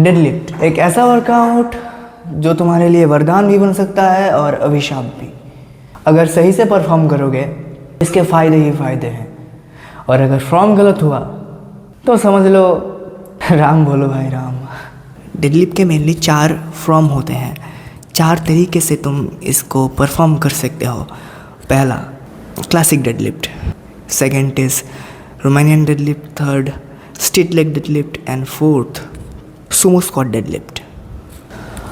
Deadlift एक ऐसा workout जो तुम्हारे लिए वरदान भी बन सकता है और अभिशाप भी। अगर सही से परफॉर्म करोगे इसके फ़ायदे ही फ़ायदे हैं, और अगर फॉर्म गलत हुआ तो समझ लो राम बोलो भाई राम। डेडलिफ्ट के मेनली 4 फॉर्म होते हैं। 4 तरीके से तुम इसको परफॉर्म कर सकते हो। पहला classic deadlift, second is Romanian deadlift, third straight leg deadlift and fourth Sumo squat deadlift.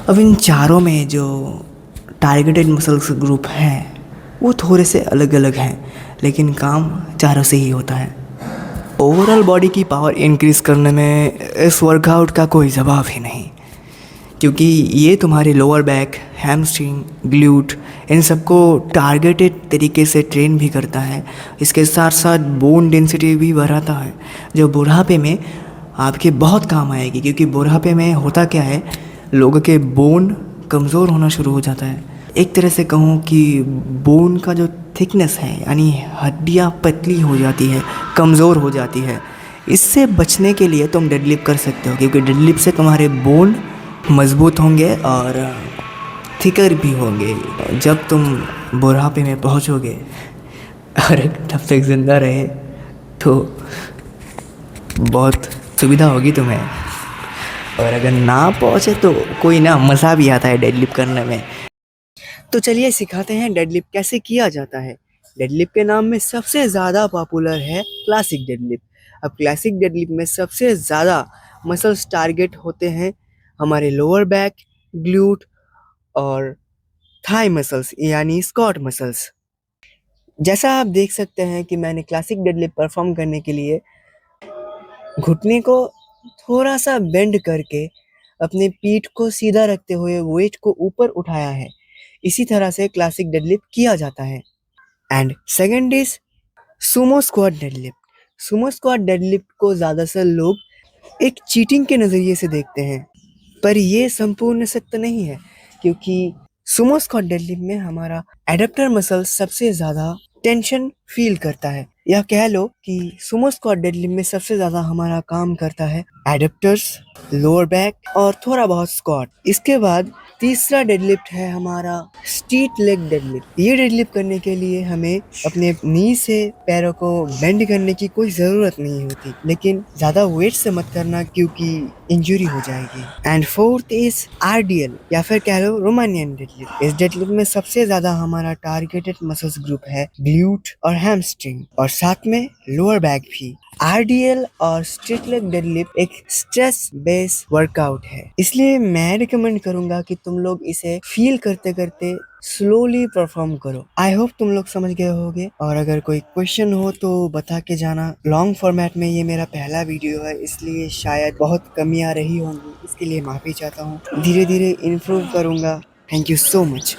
अब इन चारों में जो टारगेटेड मसल्स ग्रुप हैं वो थोड़े से अलग अलग हैं, लेकिन काम चारों से ही होता है। ओवरऑल बॉडी की पावर इंक्रीज़ करने में इस वर्कआउट का कोई जवाब ही नहीं, क्योंकि ये तुम्हारे लोअर बैक, हैमस्ट्रिंग, ग्लूट इन सबको टारगेटेड तरीके से ट्रेन भी करता है। इसके साथ साथ बोन डेंसिटी भी बढ़ाता है, जो बुढ़ापे में आपके बहुत काम आएगी। क्योंकि बुढ़ापे में होता क्या है, लोगों के बोन कमज़ोर होना शुरू हो जाता है। एक तरह से कहूँ कि बोन का जो थिकनेस है, यानी हड्डियाँ पतली हो जाती है, कमज़ोर हो जाती है। इससे बचने के लिए तुम डेडलिफ्ट कर सकते हो, क्योंकि डेडलिफ्ट से तुम्हारे बोन मजबूत होंगे और थिकर भी होंगे। जब तुम बुढ़ापे में पहुँचोगे और तब तक ज़िंदा रहे तो बहुत सुविधा होगी तुम्हें, और अगर ना पहुँचे तो कोई ना, मज़ा भी आता है डेडलिफ्ट करने में। तो चलिए सिखाते हैं डेडलिफ्ट कैसे किया जाता है। डेडलिफ्ट के नाम में सबसे ज़्यादा पॉपुलर है क्लासिक डेडलिफ्ट। अब क्लासिक डेडलिफ्ट में सबसे ज़्यादा मसल्स टारगेट होते हैं हमारे लोअर बैक, ग्लूट और थाई मसल्स, यानी स्क्वाट मसल्स। जैसा आप देख सकते हैं कि मैंने क्लासिक डेडलिफ्ट परफॉर्म करने के लिए घुटने को थोड़ा सा बेंड करके अपने पीठ को सीधा रखते हुए वेट को ऊपर उठाया है। इसी तरह से क्लासिक डेडलिफ्ट किया जाता है। And second is Sumo squat deadlift. Sumo squat deadlift को ज़्यादातर लोग एक चीटिंग के नज़रिए से देखते हैं, पर ये संपूर्ण सत्य नहीं है, क्योंकि सुमो स्क्वाट डेडलिफ्ट में हमारा एडेप्टर मसल सबसे ज़्यादा टेंशन फील करता है। या कह लो कि सुमो स्क्वाट डेडलिफ्ट में सबसे ज़्यादा हमारा काम करता है एडेप्टर्स, लोअर बैक और थोड़ा बहुत स्क्वाट। इसके बाद तीसरा डेडलिफ्ट है हमारा स्ट्रेट लेग डेडलिफ्ट। ये डेडलिफ्ट करने के लिए हमें अपने नी से पैरों को बेंड करने की कोई ज़रूरत नहीं होती, लेकिन ज़्यादा वेट से मत करना क्योंकि इंजरी हो जाएगी। एंड फोर्थ इज आरडीएल, या फिर कह लो रोमानियन डेडलिफ्ट। इस डेडलिफ्ट में सबसे ज़्यादा हमारा टारगेटेड मसल्स ग्रुप है ग्लूट और हैमस्ट्रिंग, और साथ में लोअर बैक भी। आरडीएल और स्ट्रेट लेग डेडलिफ्ट एक स्ट्रेस बेस्ड वर्कआउट है, इसलिए मैं रिकमेंड करूंगा कि तुम लोग इसे फील करते करते स्लोली परफॉर्म करो। आई होप तुम लोग समझ गए होगे, और अगर कोई क्वेश्चन हो तो बता के जाना। लॉन्ग फॉर्मेट में ये मेरा पहला वीडियो है, इसलिए शायद बहुत कमियां रही होंगी, इसके लिए माफ़ी चाहता हूँ। धीरे धीरे इम्प्रूव करूंगा। Thank you so much.